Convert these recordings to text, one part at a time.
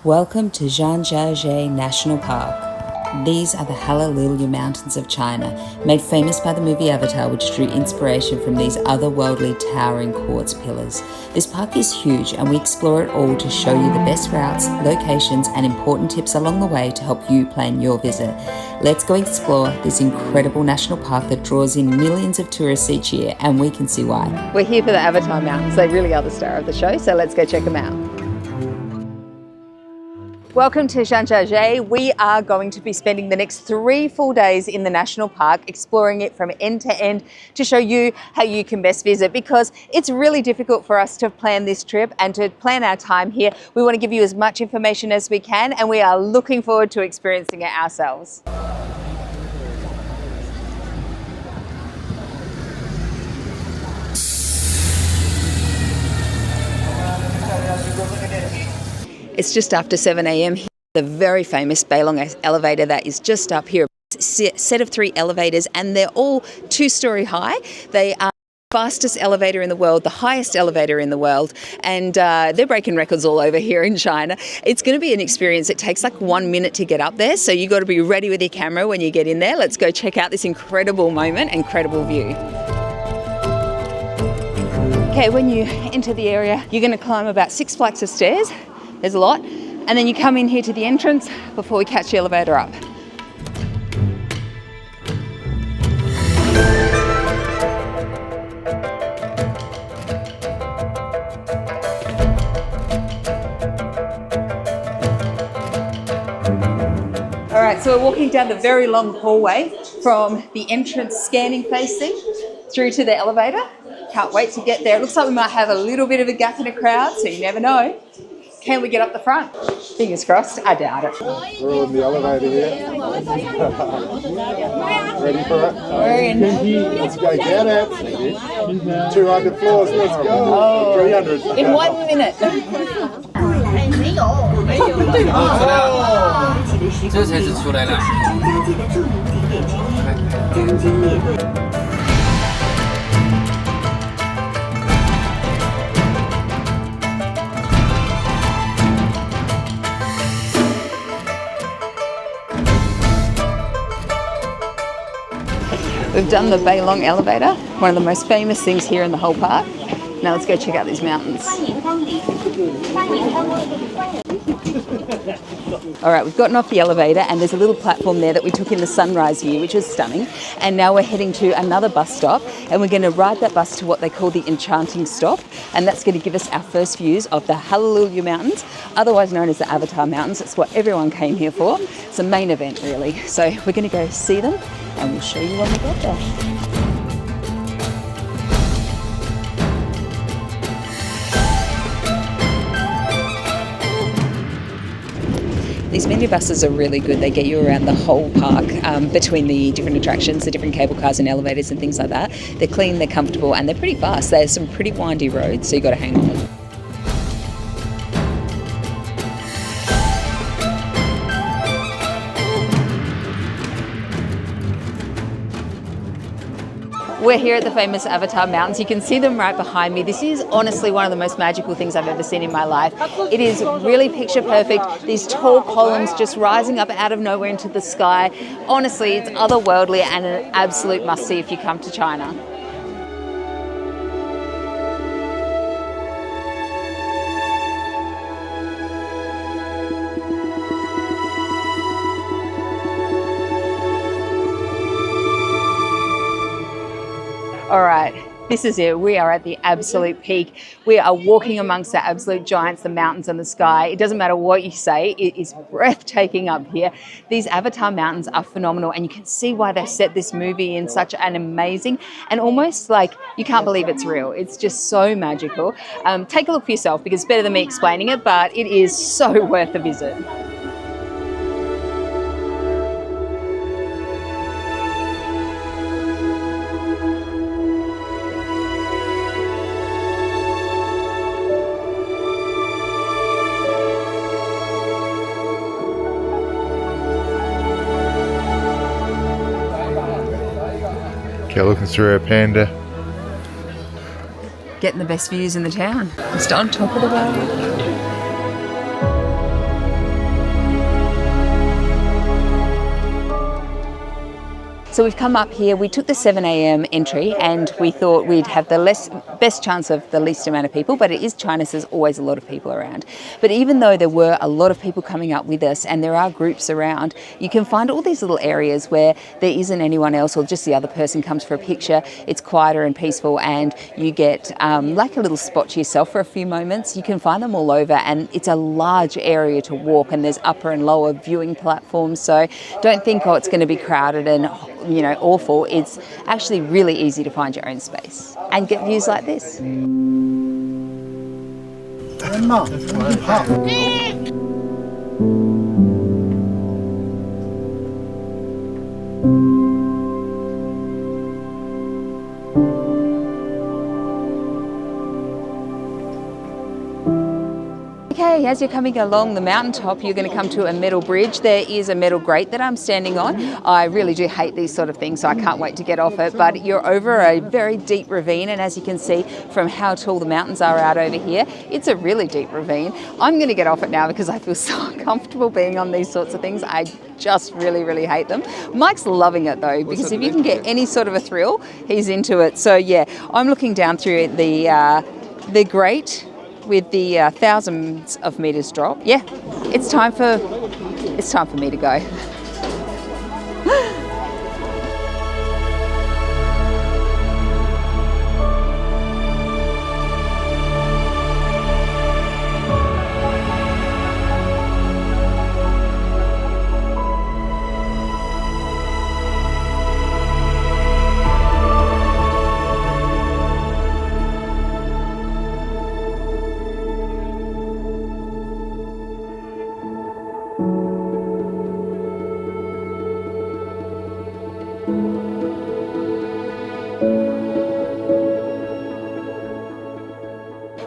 Welcome to Zhangjiajie National Park. These are the Hallelujah Mountains of China, made famous by the movie Avatar, which drew inspiration from these otherworldly towering quartz pillars. This park is huge and we explore it all to show you the best routes, locations and important tips along the way to help you plan your visit. Let's go explore this incredible national park that draws in millions of tourists each year, and we can see why. We're here for the Avatar Mountains. They really are the star of the show, so let's go check them out. Welcome to Zhangjiajie. We are going to be spending the next 3 full days in the national park, exploring it from end to end to show you how you can best visit, because it's really difficult for us to plan this trip and to plan our time here. We want to give you as much information as we can, and we are looking forward to experiencing it ourselves. It's just after 7 a.m. here. The very famous Bailong Elevator that is just up here. It's a set of 3 elevators, and they're all 2-story high. They are the fastest elevator in the world, the highest elevator in the world, and they're breaking records all over here in China. It's going to be an experience. It takes like 1 minute to get up there, so you've got to be ready with your camera when you get in there. Let's go check out this incredible moment, incredible view. Okay, when you enter the area, you're going to climb about 6 flights of stairs. There's a lot. And then you come in here to the entrance before we catch the elevator up. All right, so we're walking down the very long hallway from the entrance scanning facing through to the elevator. Can't wait to get there. It looks like we might have a little bit of a gap in a crowd, so you never know. Can we get up the front? Fingers crossed. I doubt it. We're on the elevator here. Ready for it? We're in. Let's go get it. 200 floors, let's go. Oh. 300. In 1 minute. 这才是出来了。 We've done the Bailong Elevator, one of the most famous things here in the whole park. Now let's go check out these mountains. All right, we've gotten off the elevator and there's a little platform there that we took in the sunrise view, which was stunning. And now we're heading to another bus stop, and we're going to ride that bus to what they call the Enchanting Stop. And that's going to give us our first views of the Hallelujah Mountains, otherwise known as the Avatar Mountains. It's what everyone came here for. It's a main event, really. So we're going to go see them, and we'll show you when we get there. These minibuses are really good. They get you around the whole park between the different attractions, the different cable cars and elevators and things like that. They're clean, they're comfortable, and they're pretty fast. There's some pretty windy roads, so you've got to hang on. We're here at the famous Avatar Mountains. You can see them right behind me. This is honestly one of the most magical things I've ever seen in my life. It is really picture perfect. These tall columns just rising up out of nowhere into the sky. Honestly, it's otherworldly and an absolute must-see if you come to China. All right, this is it. We are at the absolute peak. We are walking amongst the absolute giants, the mountains and the sky. It doesn't matter what you say, it is breathtaking up here. These Avatar Mountains are phenomenal, and you can see why they set this movie in such an amazing and almost like you can't believe it's real. It's just so magical. Take a look for yourself, because it's better than me explaining it, but it is so worth a visit. Okay, looking through our panda. Getting the best views in the town. Just on top of the world. So we've come up here, we took the 7 a.m. entry and we thought we'd have the best chance of the least amount of people, but it is China, so there's always a lot of people around. But even though there were a lot of people coming up with us and there are groups around, you can find all these little areas where there isn't anyone else or just the other person comes for a picture. It's quieter and peaceful and you get like a little spot to yourself for a few moments. You can find them all over and it's a large area to walk and there's upper and lower viewing platforms. So don't think, oh, it's going to be crowded and awful. It's actually really easy to find your own space and get views like this. Okay, as you're coming along the mountaintop, you're going to come to a metal bridge. There is a metal grate that I'm standing on. I really do hate these sort of things, so I can't wait to get off it. But you're over a very deep ravine, and as you can see from how tall the mountains are out over here, it's a really deep ravine. I'm going to get off it now because I feel so comfortable being on these sorts of things. I just really, really hate them. Mike's loving it though, because if you can get any sort of a thrill, he's into it. So yeah, I'm looking down through the grate with the thousands of meters drop. Yeah, it's time for me to go.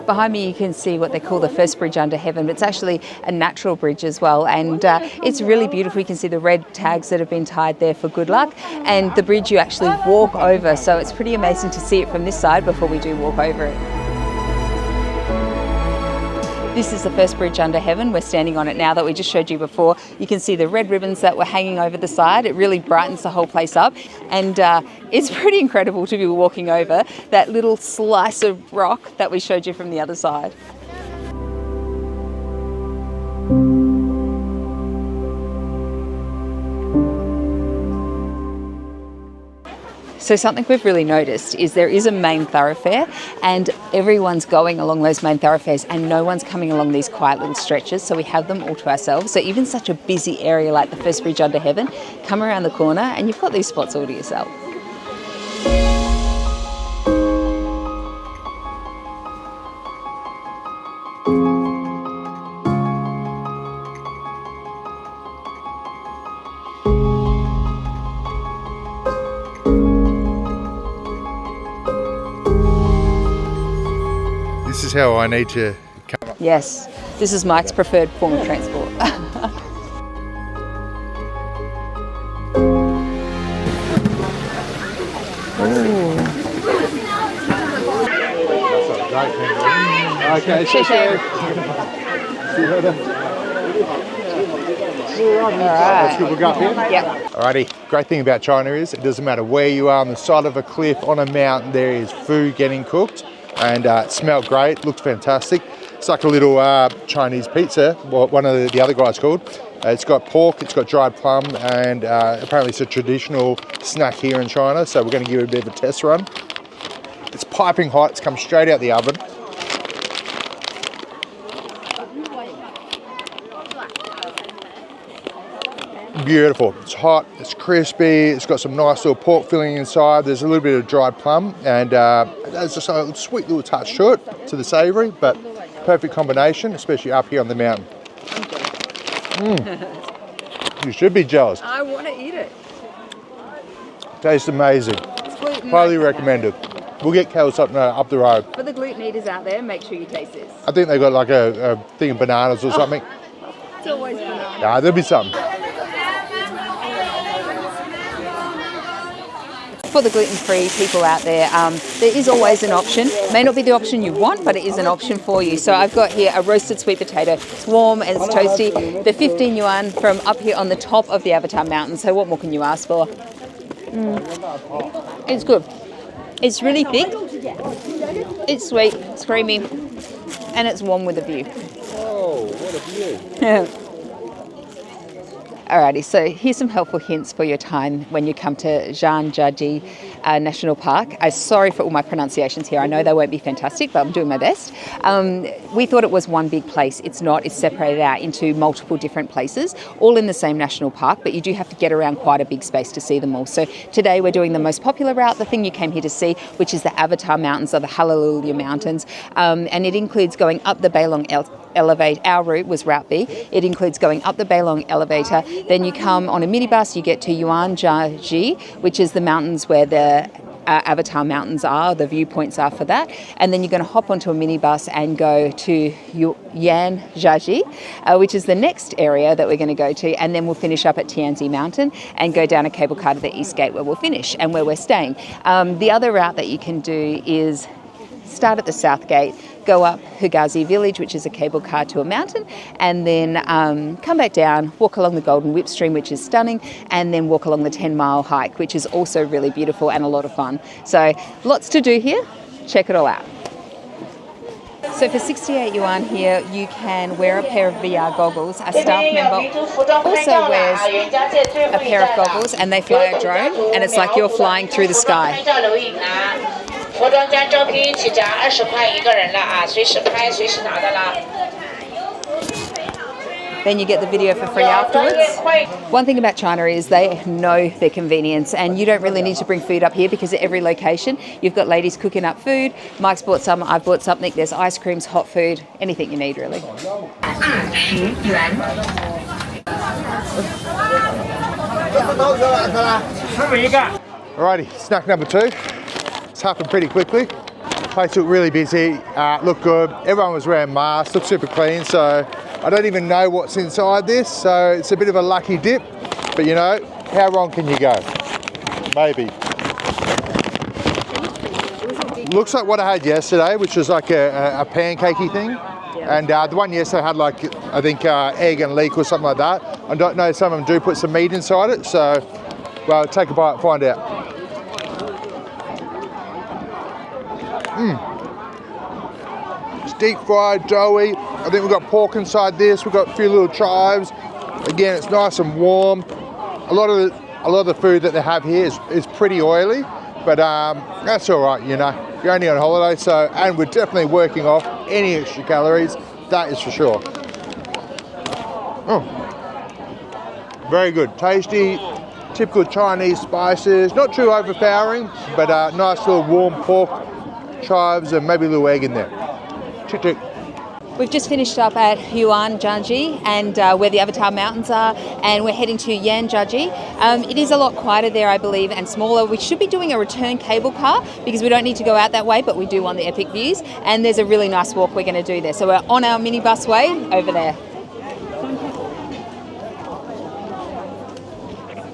Behind me you can see what they call the first bridge under heaven, but it's actually a natural bridge as well, and it's really beautiful. You can see the red tags that have been tied there for good luck, and the bridge you actually walk over, so it's pretty amazing to see it from this side before we do walk over it. This is the first bridge under heaven. We're standing on it now that we just showed you before. You can see the red ribbons that were hanging over the side. It really brightens the whole place up. And it's pretty incredible to be walking over that little slice of rock that we showed you from the other side. So something we've really noticed is there is a main thoroughfare and everyone's going along those main thoroughfares and no one's coming along these quiet little stretches, so we have them all to ourselves. So even such a busy area like the first bridge under heaven, come around the corner and you've got these spots all to yourself. This is how I need to come up. Yes, this is Mike's preferred form of transport. Okay, share. That's good, we'll go up here. Yep. Alrighty, great thing about China is it doesn't matter where you are on the side of a cliff, on a mountain, there is food getting cooked. And it smelled great, looked fantastic. It's like a little Chinese pizza, what one of the other guys called. It's got pork, it's got dried plum, and apparently it's a traditional snack here in China, so we're going to give it a bit of a test run. It's piping hot, it's come straight out the oven. Beautiful. It's hot, it's crispy, it's got some nice little pork filling inside, there's a little bit of dried plum, and there's just a sweet little touch to it, to the savoury, but perfect combination, especially up here on the mountain. You should be jealous. I want to eat it. Tastes amazing. Highly recommended. We'll get Kels up the road. For the gluten eaters out there, make sure you taste this. I think they've got like a thing of bananas or something. It's always banana. Yeah, there'll be something. For the gluten-free people out there, there is always an option. May not be the option you want, but it is an option for you. So I've got here a roasted sweet potato. It's warm and it's toasty. They're 15 yuan from up here on the top of the Avatar Mountain. So what more can you ask for? It's good. It's really thick. It's sweet. It's creamy. And it's warm with a view. Oh, what a view. Alrighty, so here's some helpful hints for your time when you come to Zhangjiajie National Park. I'm sorry for all my pronunciations here. I know they won't be fantastic, but I'm doing my best. We thought it was one big place. It's not. It's separated out into multiple different places, all in the same national park, but you do have to get around quite a big space to see them all. So today we're doing the most popular route, the thing you came here to see, which is the Avatar Mountains or the Hallelujah Mountains. And it includes going up the Bailong Elevator. Our route was Route B. It includes going up the Bailong Elevator. Then you come on a minibus, you get to Yangjiajie, which is the mountains where the Avatar Mountains are, the viewpoints are for that. And then you're going to hop onto a minibus and go to Yangjiajie, which is the next area that we're going to go to. And then we'll finish up at Tianzi Mountain and go down a cable car to the East Gate where we'll finish and where we're staying. The other route that you can do is start at the South Gate, go up Huangshizhai Village, which is a cable car to a mountain, and then come back down, walk along the Golden Whip Stream, which is stunning, and then walk along the 10-mile hike, which is also really beautiful and a lot of fun. So lots to do here. Check it all out. So for 68 yuan here, you can wear a pair of VR goggles. A staff member also wears a pair of goggles, and they fly a drone, and it's like you're flying through the sky. Then you get the video for free afterwards. One thing about China is they know their convenience, and you don't really need to bring food up here because at every location you've got ladies cooking up food. Mike's bought some, I've bought something. There's ice creams, hot food, anything you need really. Alrighty, snack number 2. It's happened pretty quickly. Place looked really busy, looked good. Everyone was wearing masks, looked super clean. So I don't even know what's inside this. So it's a bit of a lucky dip, but you know, how wrong can you go? Maybe. Looks like what I had yesterday, which was like a pancakey thing. Yeah. And the one yesterday had like, I think egg and leek or something like that. I don't know, some of them do put some meat inside it. So, well, take a bite, find out. It's deep fried, doughy. I think we've got pork inside this. We've got a few little chives. Again, it's nice and warm. A lot of the food that they have here is pretty oily, but that's all right, you know. You're only on holiday, so, and we're definitely working off any extra calories. That is for sure. Oh, very good, tasty. Typical Chinese spices, not too overpowering, but nice little warm pork, chives, and maybe a little egg in there. Tick tick. We've just finished up at Huangshizhai and where the Avatar Mountains are, and we're heading to Yangjiajie. It is a lot quieter there, I believe, and smaller. We should be doing a return cable car because we don't need to go out that way, but we do want the epic views. And there's a really nice walk we're going to do there. So we're on our minibus way over there.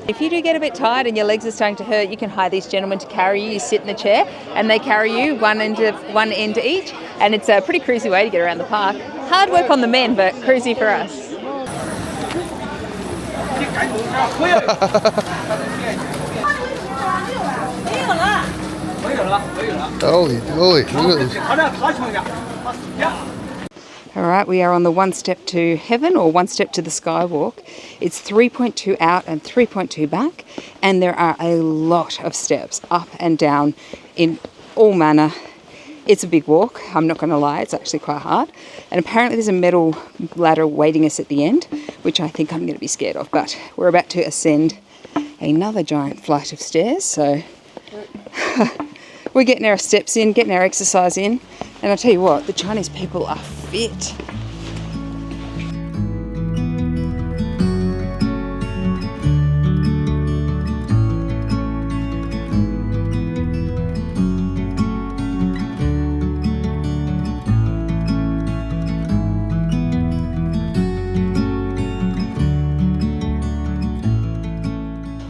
If you do get a bit tired and your legs are starting to hurt, you can hire these gentlemen to carry you. You sit in the chair and they carry you one end each, and it's a pretty cruisy way to get around the park. Hard work on the men, but cruisy for us. Holy moly, look at this. All right, we are on the One Step to Heaven or One Step to the Sky walk. It's 3.2 out and 3.2 back, and there are a lot of steps up and down in all manner. It's a big walk, I'm not going to lie, it's actually quite hard. And apparently there's a metal ladder waiting us at the end, which I think I'm going to be scared of, but we're about to ascend another giant flight of stairs, so we're getting our steps in, getting our exercise in, and I'll tell you what, the Chinese people are fit.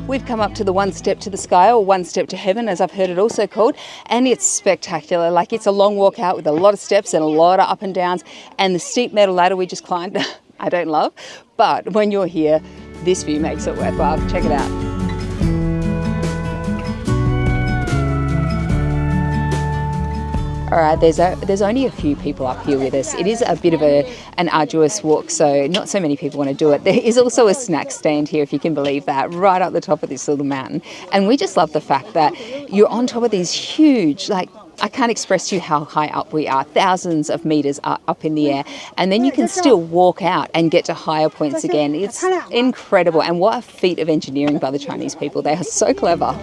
We've come up to the One Step to the Sky, or One Step to Heaven, as I've heard it also called, and it's spectacular. Like, it's a long walk out with a lot of steps and a lot of up and downs, and the steep metal ladder we just climbed, I don't love, but when you're here, this view makes it worthwhile. Check it out. All right, there's only a few people up here with us. It is a bit of an arduous walk, so not so many people want to do it. There is also a snack stand here, if you can believe that, right up the top of this little mountain. And we just love the fact that you're on top of these huge, like, I can't express to you how high up we are. Thousands of meters are up in the air. And then you can still walk out and get to higher points again. It's incredible. And what a feat of engineering by the Chinese people. They are so clever.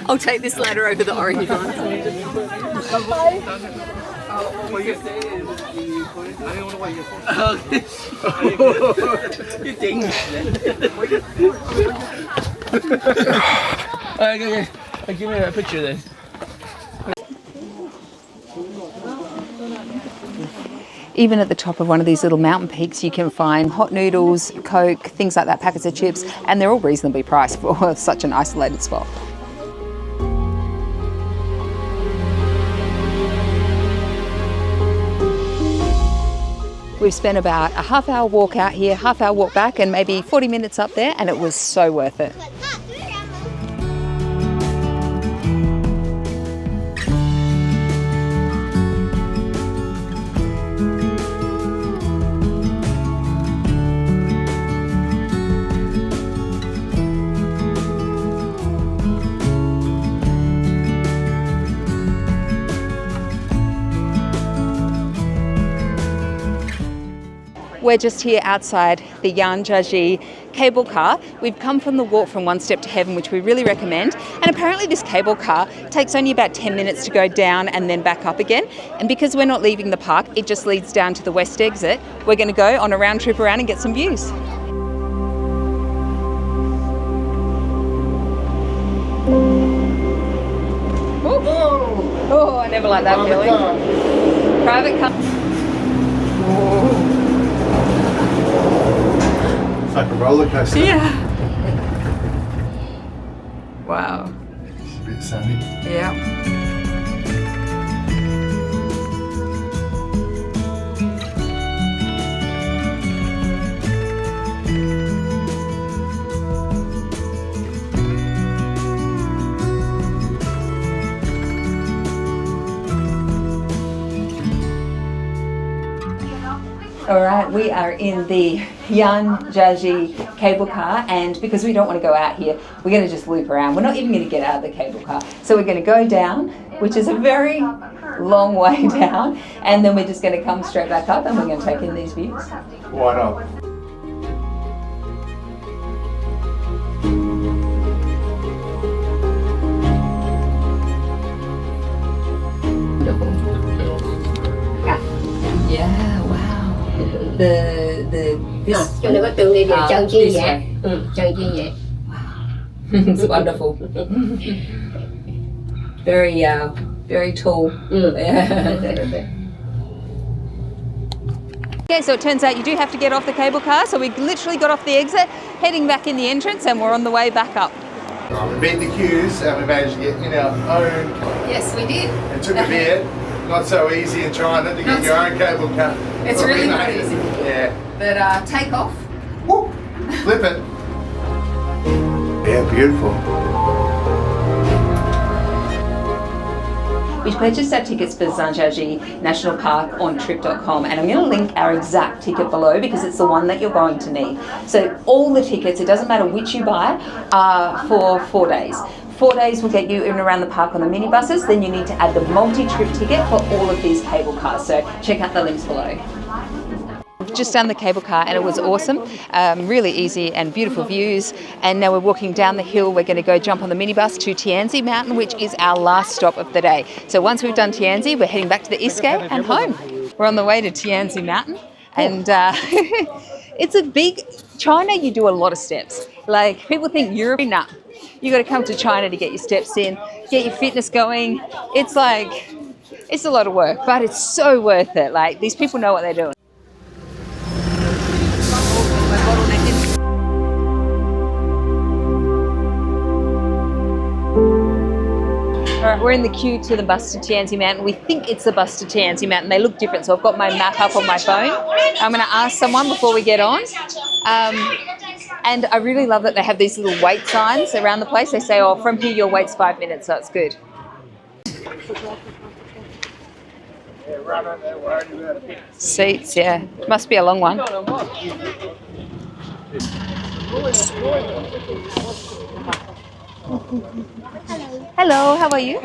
I'll take this ladder over the orange one. Okay. Give me that picture then. Even at the top of one of these little mountain peaks, you can find hot noodles, Coke, things like that, packets of chips, and they're all reasonably priced for such an isolated spot. We've spent about a half-hour walk out here, half-hour walk back, and maybe 40 minutes up there, and it was so worth it. We're just here outside the Yangjiajie Cable Car. We've come from the walk from One Step to Heaven, which we really recommend. And apparently this cable car takes only about 10 minutes to go down and then back up again. And because we're not leaving the park, it just leads down to the west exit. We're going to go on a round trip around and get some views. Oh, I never like that feeling. Private car. It's like a roller coaster. Yeah. Wow. It's a bit sunny. Yeah. All right, we are in the Yangjiajie Cable Car, and because we don't want to go out here, we're going to just loop around. We're not even going to get out of the cable car. So we're going to go down, which is a very long way down, and then we're just going to come straight back up and we're going to take in these views. Why not? Yeah, wow. This Cho nên có tượng này là chân chi this vậy. way. Chân chi vậy. It's wonderful. Very tall. Okay, so it turns out you do have to get off the cable car. So we literally got off the exit, heading back in the entrance, and we're on the way back up. We beat the queues and we managed to get in our own. Yes, we did. It took a bit. Not so easy in China to get your own cable car. It's really not easy. Yeah. But take off. Woo. Flip it. Yeah, beautiful. We purchased our tickets for Zhangjiajie National Park on trip.com, and I'm going to link our exact ticket below because it's the one that you're going to need. So all the tickets, it doesn't matter which you buy, are for 4 days. 4 days will get you in and around the park on the minibuses. Then you need to add the multi-trip ticket for all of these cable cars. So check out the links below. Just done the cable car and it was awesome. Really easy and beautiful views. And now we're walking down the hill. We're going to go jump on the minibus to Tianzi Mountain, which is our last stop of the day. So once we've done Tianzi, we're heading back to the Iske and home. We're on the way to Tianzi Mountain, and it's a big China. You do a lot of steps. Like people think Europe, nah. You got to come to China to get your steps in, get your fitness going. It's like It's a lot of work, but it's so worth it. Like, these people know what they're doing. All right, we're in the queue to the bus to Tianzi Mountain. We think it's the bus to Tianzi Mountain. They look different, so I've got my map up on my phone. I'm going to ask someone before we get on. And I really love that they have these little wait signs around the place. They say, oh, from here your wait's 5 minutes, so it's good. Seats, yeah. Must be a long one. Hello, how are you?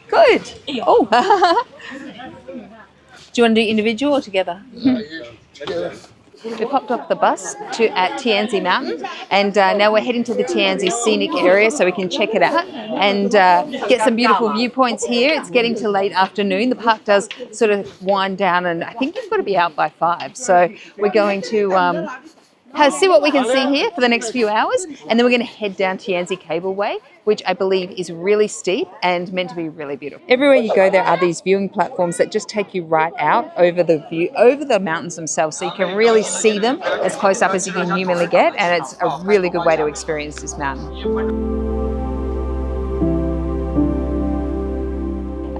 Good. Oh. Do you want to do individual or together? We popped off the bus at Tianzi Mountain, and now we're heading to the Tianzi Scenic area so we can check it out and get some beautiful viewpoints here. It's getting to late afternoon. The park does sort of wind down, and I think you've got to be out by 5. So we're going to see what we can see here for the next few hours, and then we're going to head down Tianzi Cable Way, which I believe is really steep and meant to be really beautiful. Everywhere you go, there are these viewing platforms that just take you right out over the mountains themselves, so you can really see them as close up as you can humanly get, and it's a really good way to experience this mountain.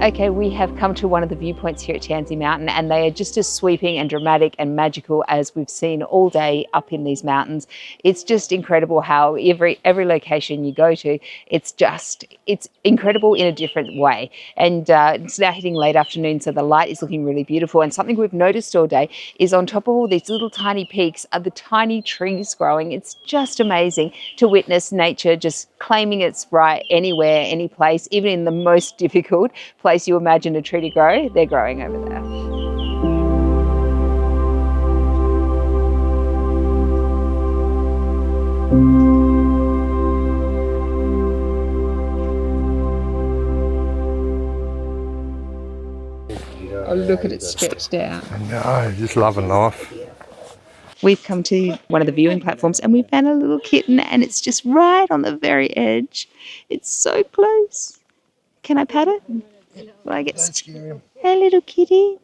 Okay, we have come to one of the viewpoints here at Tianzi Mountain, and they are just as sweeping and dramatic and magical as we've seen all day up in these mountains. It's just incredible how every location you go to, it's incredible in a different way. And it's now hitting late afternoon, so the light is looking really beautiful. And something we've noticed all day is on top of all these little tiny peaks are the tiny trees growing. It's just amazing to witness nature just claiming its right anywhere, any place, even in the most difficult place you imagine a tree to grow, they're growing over there. Oh, look at it stretched out. I know, just loving life. We've come to one of the viewing platforms and we found a little kitten, and it's just right on the very edge. It's so close. Can I pat it? Will I get scared? Hey, little kitty.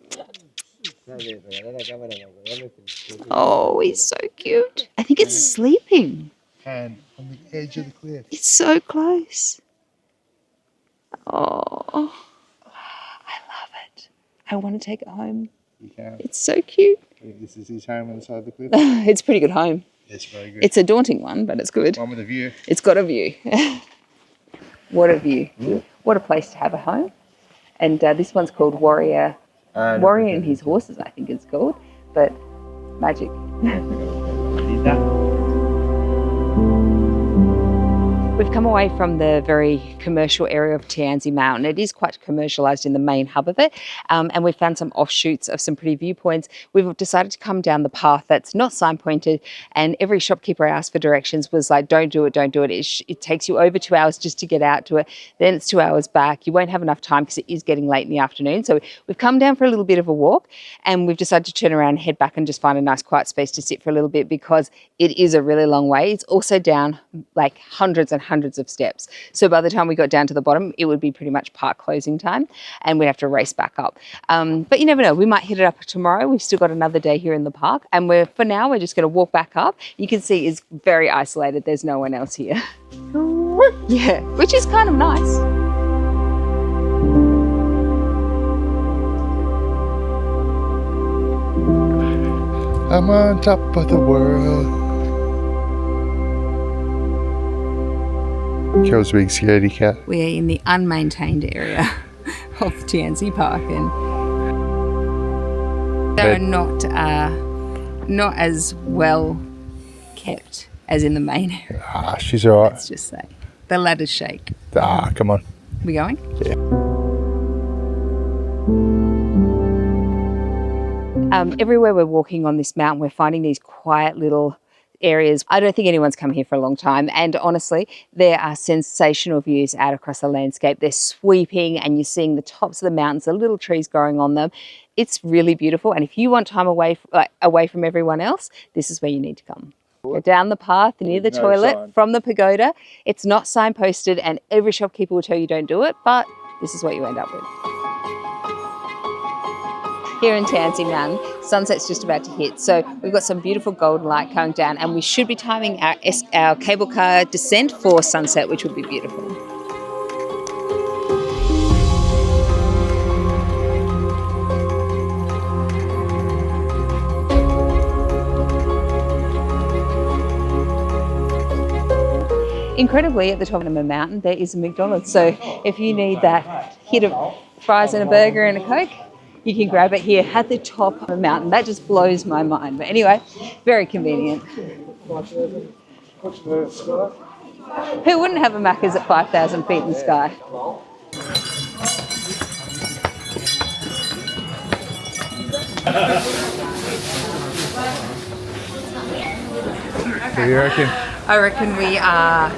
Oh, he's so cute. I think it's sleeping. And on the edge of the cliff. It's so close. Oh, I love it. I want to take it home. You can. It's so cute. This is his home on the side of the cliff. It's a pretty good home. It's very good. It's a daunting one, but it's good. One with a view. It's got a view. What a view. Mm. What a place to have a home. And this one's called Warrior and His Horses, I think it's called. But magic. We've come away from the very commercial area of Tianzi Mountain. It is quite commercialised in the main hub of it, and we've found some offshoots of some pretty viewpoints. We've decided to come down the path that's not sign-pointed, and every shopkeeper I asked for directions was like, don't do it, don't do it. It takes you over 2 hours just to get out to it. Then it's 2 hours back. You won't have enough time because it is getting late in the afternoon. So we've come down for a little bit of a walk, and we've decided to turn around and head back and just find a nice quiet space to sit for a little bit because it is a really long way. It's also down like hundreds and hundreds of steps. So by the time we got down to the bottom, it would be pretty much park closing time and we'd have to race back up. But you never know, we might hit it up tomorrow. We've still got another day here in the park, and for now we're just going to walk back up. You can see it's very isolated. There's no one else here. Yeah, which is kind of nice. I'm on top of the world. Kill's big scaredy cat. We are in the unmaintained area of Tianzi Park, and they are not as well kept as in the main area. Ah, she's all right. Let's just say the ladders shake. Ah, come on. We going? Yeah. Everywhere we're walking on this mountain, we're finding these quiet little areas. I don't think anyone's come here for a long time, and honestly there are sensational views out across the landscape. They're sweeping and you're seeing the tops of the mountains, the little trees growing on them. It's really beautiful, and if you want time away from everyone else, this is where you need to come. Go down the path near the toilet from the pagoda. It's not signposted and every shopkeeper will tell you don't do it, but this is what you end up with. here in Tianzi Mountain. Sunset's just about to hit, so we've got some beautiful golden light coming down, and we should be timing our cable car descent for sunset, which would be beautiful. Incredibly, at the top of a mountain, there is a McDonald's. So if you need that hit of fries and a burger and a Coke, you can grab it here at the top of a mountain. That just blows my mind. But anyway, very convenient. Who wouldn't have a Macca's at 5,000 feet in the sky? What do you reckon? I reckon we are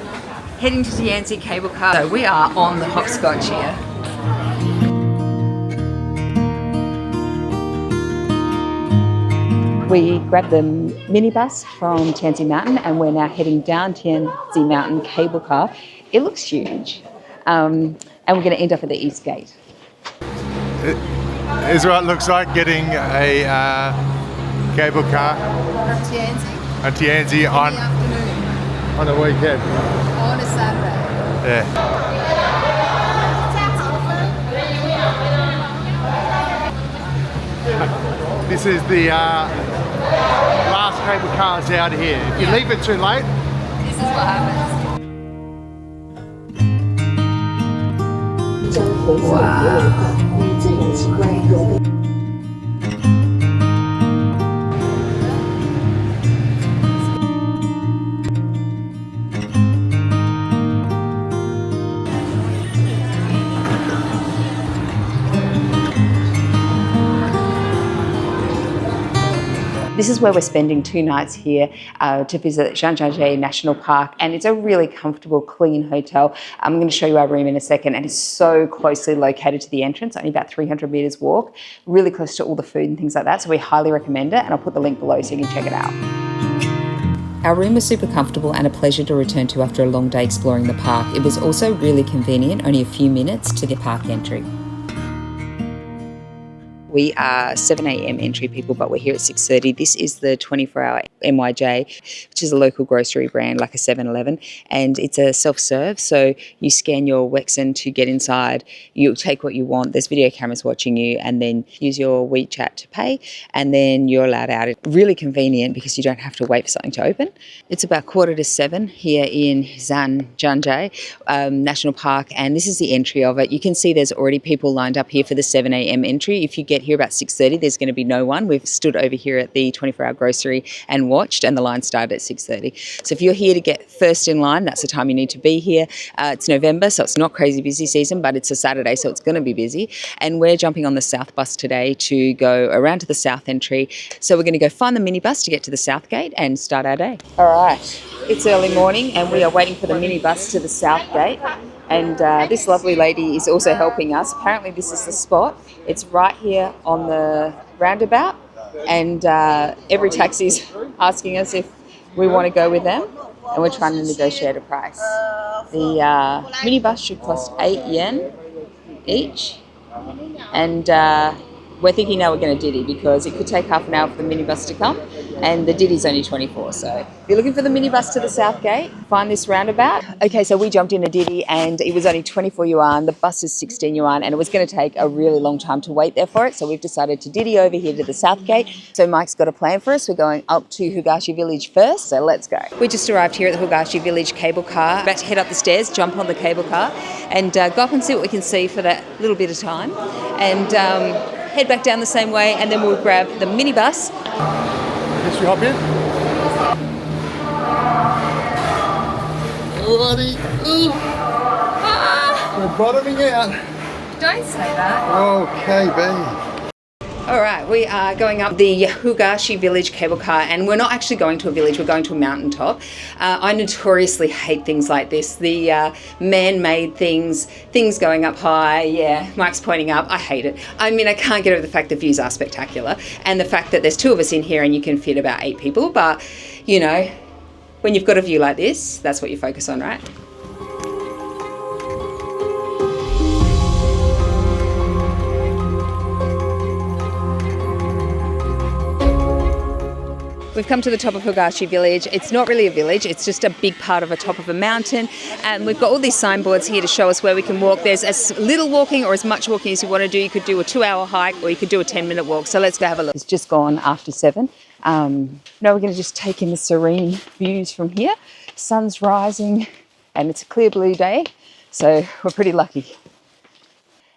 heading to Yangjiajie Cable Car. So we are on the hopscotch here. We grabbed the minibus from Tianzi Mountain and we're now heading down Tianzi Mountain Cable Car. It looks huge. And we're going to end up at the East Gate. Is what it looks like getting a cable car From Tianzi. on Tianzi on Afternoon. a weekend. On a Saturday. Yeah. This is the last cable cars out here. If you leave it too late, This is what happens. This is where we're spending 2 nights here to visit Zhangjiajie National Park, and it's a really comfortable, clean hotel. I'm going to show you our room in a second, and it's so closely located to the entrance, only about 300 metres walk, really close to all the food and things like that, so we highly recommend it, and I'll put the link below so you can check it out. Our room was super comfortable and a pleasure to return to after a long day exploring the park. It was also really convenient, only a few minutes to the park entry. We are 7 a.m. entry people, but we're here at 6:30. This is the 24-hour MYJ, which is a local grocery brand like a 7-Eleven, and it's a self-serve. So you scan your Wexon to get inside, you take what you want, there's video cameras watching you, and then use your WeChat to pay, and then you're allowed out. It's really convenient because you don't have to wait for something to open. It's about 6:45 here in Zhangjiajie National Park, and this is the entry of it. You can see there's already people lined up here for the 7 a.m. entry. If you get here about 6:30, there's going to be no one. We've stood over here at the 24-hour grocery and watched, and the line started at 6:30. So if you're here to get first in line, that's the time you need to be here. It's November, so it's not crazy busy season, but it's a Saturday, so it's going to be busy. And we're jumping on the south bus today to go around to the south entry. So we're going to go find the minibus to get to the south gate and start our day. All right, it's early morning and we are waiting for the minibus to the south gate. And this lovely lady is also helping us. Apparently this is the spot. It's right here on the roundabout, and every taxi's asking us if we want to go with them, and we're trying to negotiate a price. The minibus should cost 8 yen each, and we're thinking now we're going to Didi because it could take half an hour for the minibus to come, and the Didi's only 24. So if you're looking for the minibus to the south gate, find this roundabout. Okay, so we jumped in a Didi and it was only 24 yuan. The bus is 16 yuan, and it was going to take a really long time to wait there for it. So we've decided to Didi over here to the south gate. So Mike's got a plan for us. We're going up to Huangshizhai Village first, so let's go. We just arrived here at the Huangshizhai Village Cable Car. About to head up the stairs, jump on the cable car, and go up and see what we can see for that little bit of time. And head back down the same way, and then we'll grab the minibus. Guess we hop in. Alrighty. We're bottoming out. Don't say that. Okay, babe. All right, we are going up the Huangshizhai Village Cable Car, and we're not actually going to a village, we're going to a mountaintop. I notoriously hate things like this, the man-made things going up high. Yeah, Mike's pointing up, I hate it. I mean, I can't get over the fact the views are spectacular, and the fact that there's 2 of us in here and you can fit about 8 people, but, you know, when you've got a view like this, that's what you focus on, right? We've come to the top of Huangshizhai village. It's not really a village, it's just a big part of a top of a mountain. And we've got all these signboards here to show us where we can walk. There's as little walking or as much walking as you want to do. You could do a 2-hour hike or you could do a 10-minute walk. So let's go have a look. It's just gone after 7. Now we're going to just take in the serene views from here. Sun's rising and it's a clear blue day. So we're pretty lucky.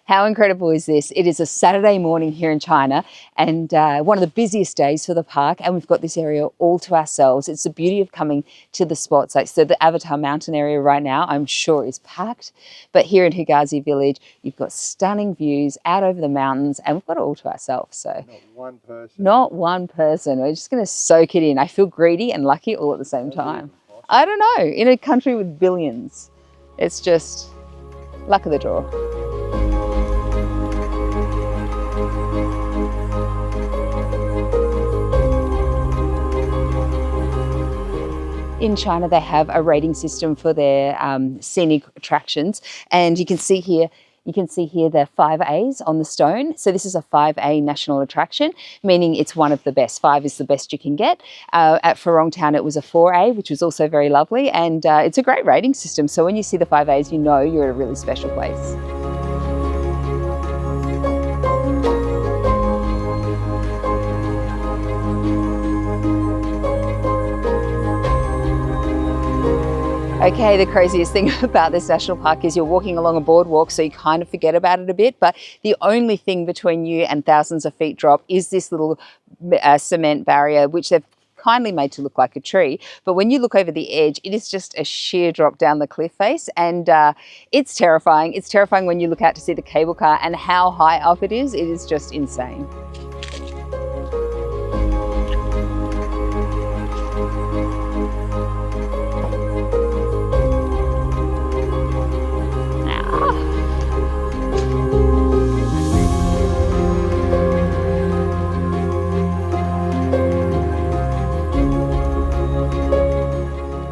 How incredible is this? It is a Saturday morning here in China and one of the busiest days for the park, and we've got this area all to ourselves. It's the beauty of coming to the spots. Like, so the Avatar Mountain area right now, I'm sure is packed, but here in Huangshizhai village, you've got stunning views out over the mountains and we've got it all to ourselves. So Not one person. Not one person. We're just going to soak it in. I feel greedy and lucky all at the same time. I don't know, in a country with billions, it's just luck of the draw. In China, they have a rating system for their scenic attractions, and you can see here the 5 A's on the stone. So this is a 5A national attraction, meaning it's one of the best. 5 is the best you can get. At Town, it was a 4A, which was also very lovely, and it's a great rating system. So when you see the 5 A's, you know you're at a really special place. Okay, the craziest thing about this national park is you're walking along a boardwalk, so you kind of forget about it a bit, but the only thing between you and thousands of feet drop is this little cement barrier, which they've kindly made to look like a tree. But when you look over the edge, it is just a sheer drop down the cliff face, and it's terrifying. It's terrifying when you look out to see the cable car and how high up it is. It is just insane.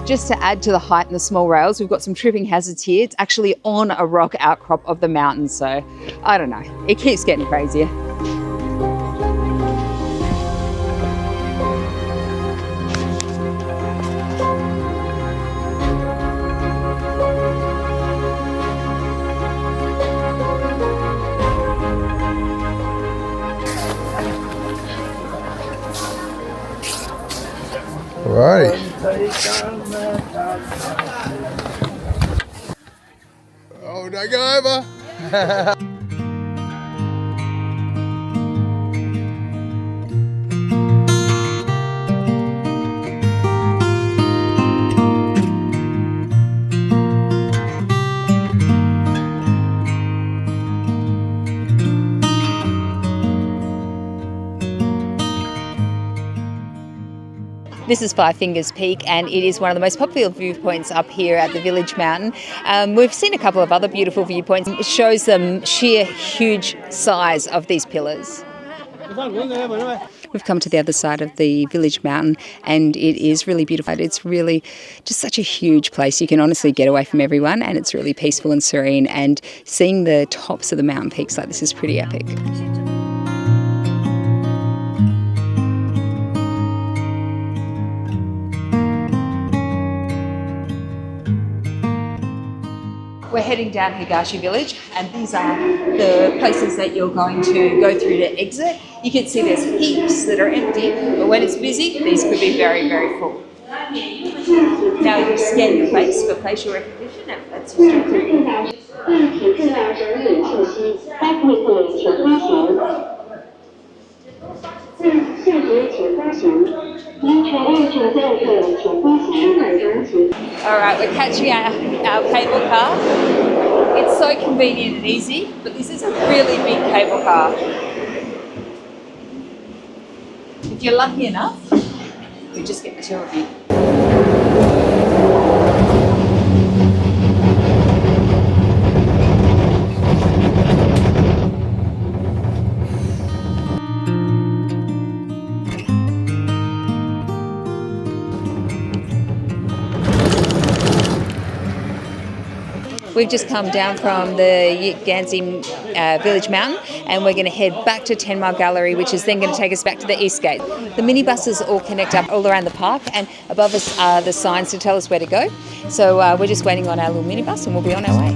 Just to add to the height and the small rails, we've got some tripping hazards here. It's actually on a rock outcrop of the mountain, so I don't know. It keeps getting crazier. Right. Oh, don't go over. This is Five Fingers Peak, and it is one of the most popular viewpoints up here at the village mountain. We've seen a couple of other beautiful viewpoints. It shows the sheer huge size of these pillars. We've come to the other side of the village mountain, and it is really beautiful. It's really just such a huge place. You can honestly get away from everyone, and it's really peaceful and serene, and seeing the tops of the mountain peaks like this is pretty epic. We're heading down Huangshizhai village, and these are the places that you're going to go through to exit. You can see there's heaps that are empty, but when it's busy, these could be very, very full. Now you scan your face for facial recognition, and that's your through. Alright, we're catching our cable car. It's so convenient and easy, but this is a really big cable car. If you're lucky enough, we just get the two of you. We've just come down from the Yangjiajie Village Mountain, and we're going to head back to 10 Mile Gallery, which is then going to take us back to the East Gate. The minibuses all connect up all around the park, and above us are the signs to tell us where to go. So we're just waiting on our little minibus and we'll be on our way.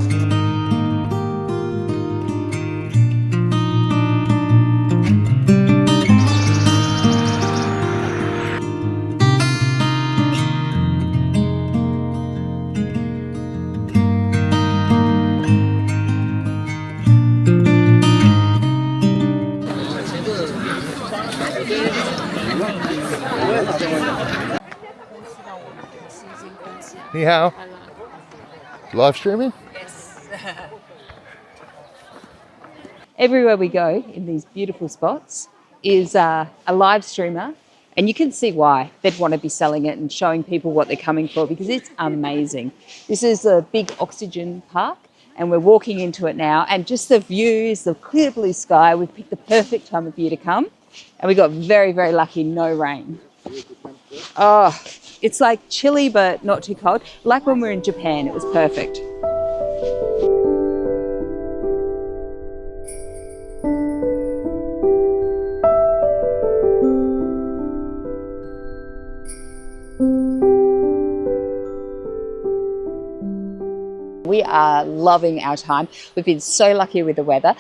Ni hao. Live streaming? Everywhere we go in these beautiful spots is a live streamer, and you can see why they'd want to be selling it and showing people what they're coming for, because it's amazing. This is a big oxygen park, and we're walking into it now, and just the views, the clear blue sky. We've picked the perfect time of year to come, and we got very, very lucky, no rain. Oh, it's like chilly but not too cold. Like when we were in Japan, it was perfect. We are loving our time. We've been so lucky with the weather.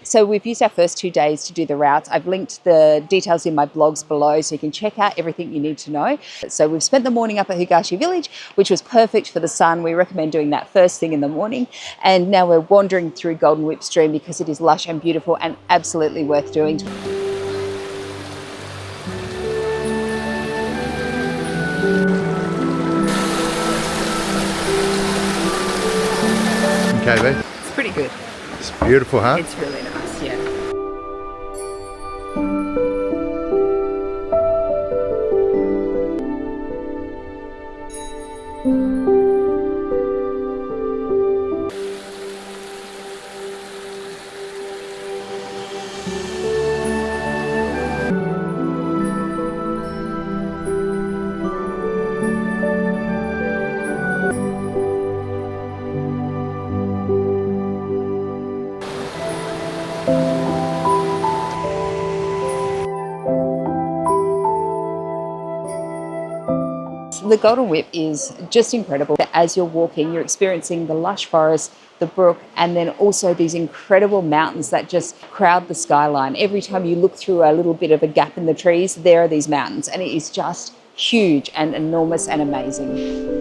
So we've used our first 2 days to do the routes. I've linked the details in my blogs below so you can check out everything you need to know. So we've spent the morning up at Huangshizhai Village, which was perfect for the sun. We recommend doing that first thing in the morning. And now we're wandering through Golden Whip Stream because it is lush and beautiful and absolutely worth doing. KB? It's pretty good. It's beautiful, huh? It's really nice, yeah. The Golden Whip is just incredible. As you're walking, you're experiencing the lush forest, the brook, and then also these incredible mountains that just crowd the skyline. Every time you look through a little bit of a gap in the trees, there are these mountains, and it is just huge and enormous and amazing.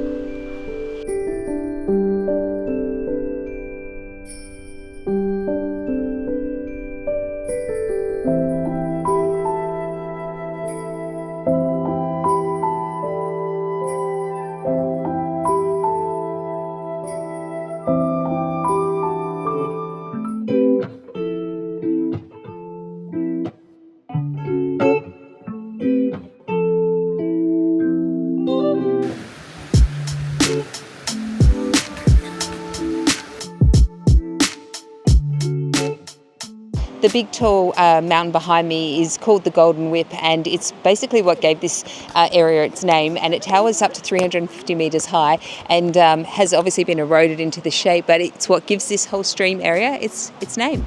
The big tall mountain behind me is called the Golden Whip, and it's basically what gave this area its name, and it towers up to 350 metres high and has obviously been eroded into the shape, but it's what gives this whole stream area its name.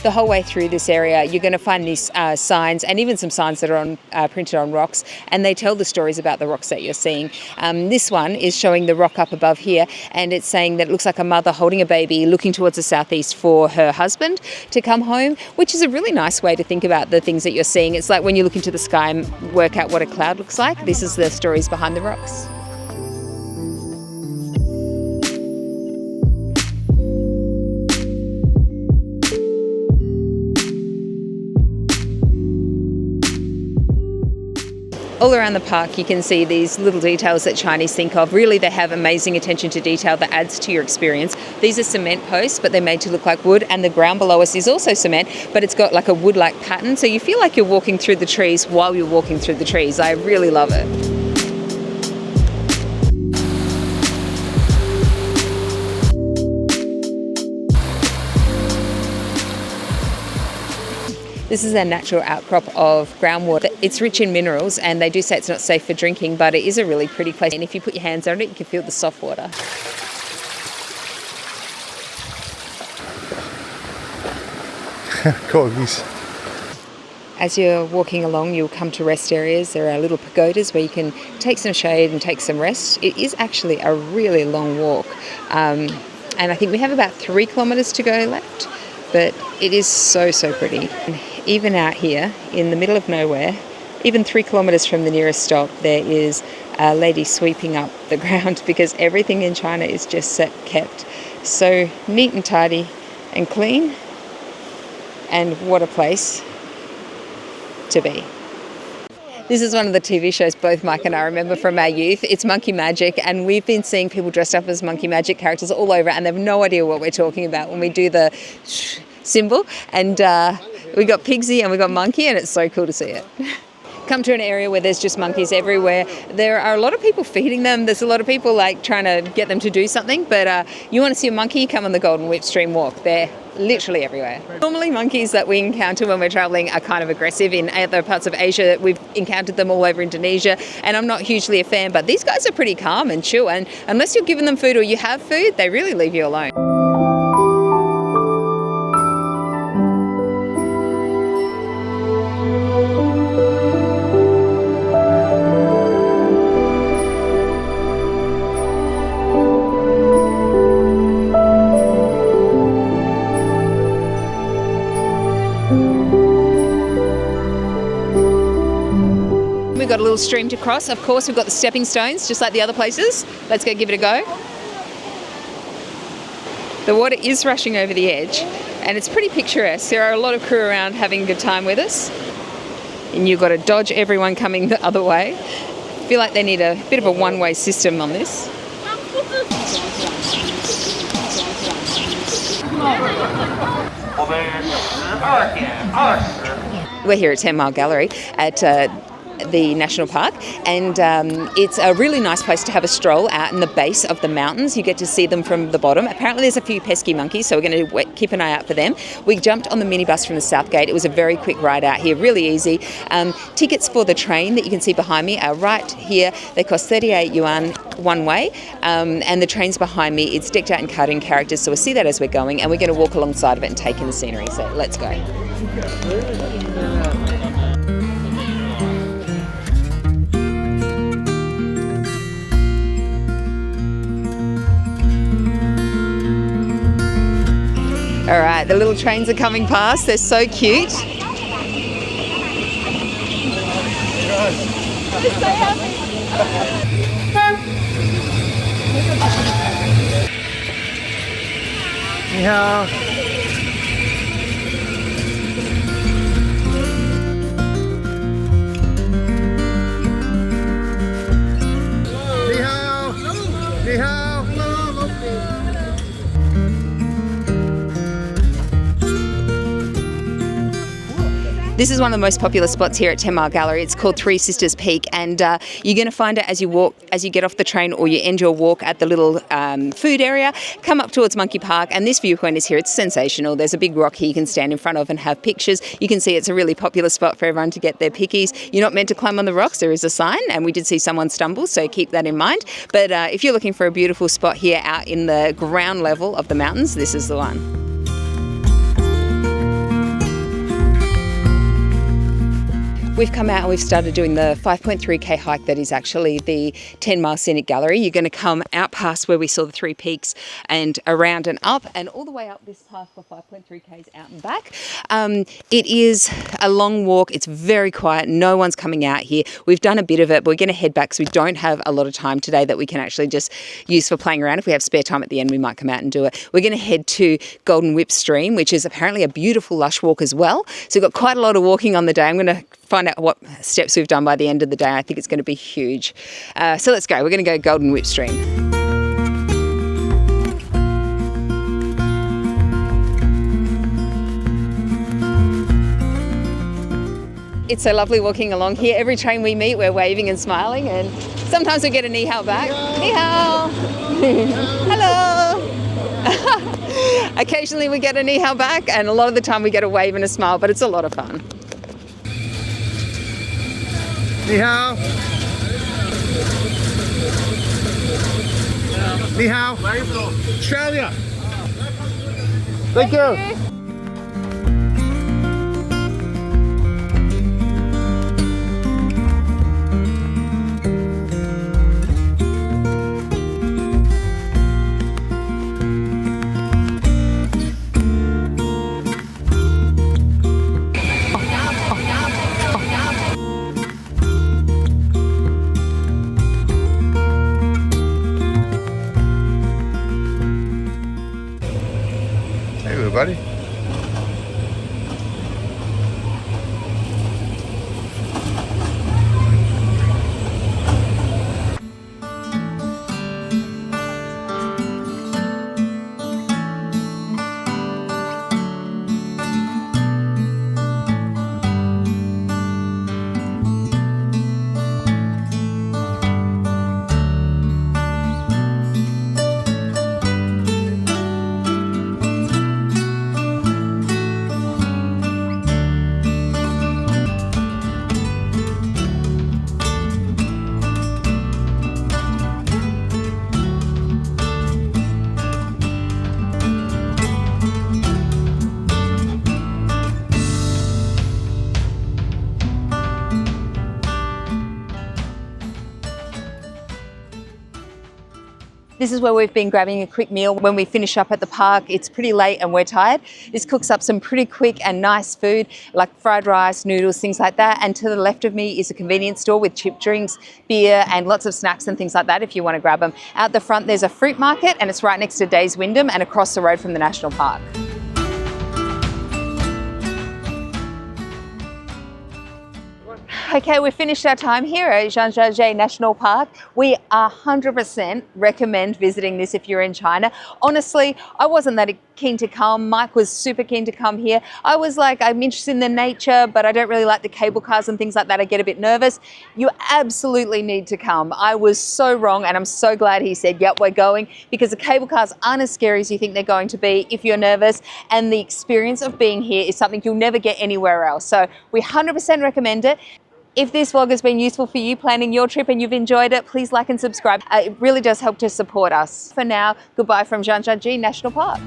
The whole way through this area, you're going to find these signs, and even some signs that are on printed on rocks, and they tell the stories about the rocks that you're seeing. This one is showing the rock up above here, and it's saying that it looks like a mother holding a baby looking towards the southeast for her husband to come home, which is a really nice way to think about the things that you're seeing. It's like when you look into the sky and work out what a cloud looks like. This is the stories behind the rocks. All around the park you can see these little details that Chinese think of. Really, they have amazing attention to detail that adds to your experience. These are cement posts, but they're made to look like wood, and the ground below us is also cement, but it's got like a wood-like pattern, so you feel like you're walking through the trees while you're walking through the trees. I really love it. 。 . 。 . 。 . 。 . 。 . 。 . 。 . 。 . 。 . 。 . 。 . 。 . 。 . 。 . 。 . 。 . 。 . 。 . 。 . 。 . 。 . 。 . 。 . 。 . 。 . 。 . The This is a natural outcrop of groundwater. It's rich in minerals, and they do say it's not safe for drinking, but it is a really pretty place. And if you put your hands on it, you can feel the soft water. Corgis. As you're walking along, you'll come to rest areas. There are little pagodas where you can take some shade and take some rest. It is actually a really long walk. And I think we have about 3 kilometres to go left, but it is so, so pretty. And even out here in the middle of nowhere, even 3 kilometres from the nearest stop, there is a lady sweeping up the ground because everything in China is just kept so neat and tidy and clean. And what a place to be. This is one of the TV shows both Mike and I remember from our youth. It's Monkey Magic, and we've been seeing people dressed up as Monkey Magic characters all over, and they have no idea what we're talking about when we do the symbol. And we got Pigsy and we got Monkey, and it's so cool to see it. Come to an area where there's just monkeys everywhere. There are a lot of people feeding them. There's a lot of people like trying to get them to do something, but you want to see a monkey, come on the Golden Whip Stream Walk. They're literally everywhere. Normally monkeys that we encounter when we're travelling are kind of aggressive. In other parts of Asia, we've encountered them all over Indonesia, and I'm not hugely a fan, but these guys are pretty calm and chill, and unless you're giving them food or you have food, they really leave you alone. We've got a little stream to cross. Of course, we've got the stepping stones, just like the other places. Let's go give it a go. The water is rushing over the edge, and it's pretty picturesque. There are a lot of crew around having a good time with us, and you've got to dodge everyone coming the other way. I feel like they need a bit of a one-way system on this. We're here at 10 Mile Gallery at the National Park, and it's a really nice place to have a stroll out in the base of the mountains. You get to see them from the bottom. Apparently there's a few pesky monkeys, so we're going to keep an eye out for them. We jumped on the minibus from the south gate. It was a very quick ride out here, really easy. Tickets for the train that you can see behind me are right here. They cost 38 yuan one way, and the train's behind me. It's decked out in cartoon characters, so we'll see that as we're going, and we're going to walk alongside of it and take in the scenery. So let's go. All right, the little trains are coming past. They're so cute. Yeah. This is one of the most popular spots here at 10 Mile Gallery. It's called Three Sisters Peak, and you're going to find it as you walk, as you get off the train or you end your walk at the little food area. Come up towards Monkey Park, and this viewpoint is here. It's sensational. There's a big rock here you can stand in front of and have pictures. You can see it's a really popular spot for everyone to get their pickies. You're not meant to climb on the rocks. There is a sign, and we did see someone stumble, so keep that in mind. But if you're looking for a beautiful spot here out in the ground level of the mountains, this is the one. We've come out and we've started doing the 5.3k hike that is actually the 10 Mile Scenic Gallery. You're going to come out past where we saw the three peaks and around and up and all the way up this path for 5.3k's out and back. It is a long walk. It's very quiet. No one's coming out here. We've done a bit of it, but we're going to head back because we don't have a lot of time today that we can actually just use for playing around. If we have spare time at the end, we might come out and do it. We're going to head to Golden Whip Stream, which is apparently a beautiful lush walk as well. So we've got quite a lot of walking on the day. I'm going to find out what steps we've done by the end of the day. I think it's going to be huge. So let's go. We're going to go Golden Whip Stream. It's so lovely walking along here. Every train we meet, we're waving and smiling, and sometimes we get a ni hao back. Ni hao. Hello. Occasionally we get a ni hao back, and a lot of the time we get a wave and a smile, but it's a lot of fun. Ni hao. Ni hao. Where are you from? Australia. Thank you. Hey, little buddy. This is where we've been grabbing a quick meal when we finish up at the park. It's pretty late and we're tired. This cooks up some pretty quick and nice food like fried rice, noodles, things like that. And to the left of me is a convenience store with cheap drinks, beer and lots of snacks and things like that if you want to grab them. Out the front there's a fruit market and it's right next to Days Wyndham and across the road from the National Park. Okay, we've finished our time here at Zhangjiajie National Park. We 100% recommend visiting this if you're in China. Honestly, I wasn't that keen to come. Mike was super keen to come here. I was like, I'm interested in the nature, but I don't really like the cable cars and things like that. I get a bit nervous. You absolutely need to come. I was so wrong, and I'm so glad he said, yep, we're going, because the cable cars aren't as scary as you think they're going to be if you're nervous, and the experience of being here is something you'll never get anywhere else. So we 100% recommend it. If this vlog has been useful for you planning your trip and you've enjoyed it, please like and subscribe. It really does help to support us. For now, goodbye from Zhangjiajie National Park.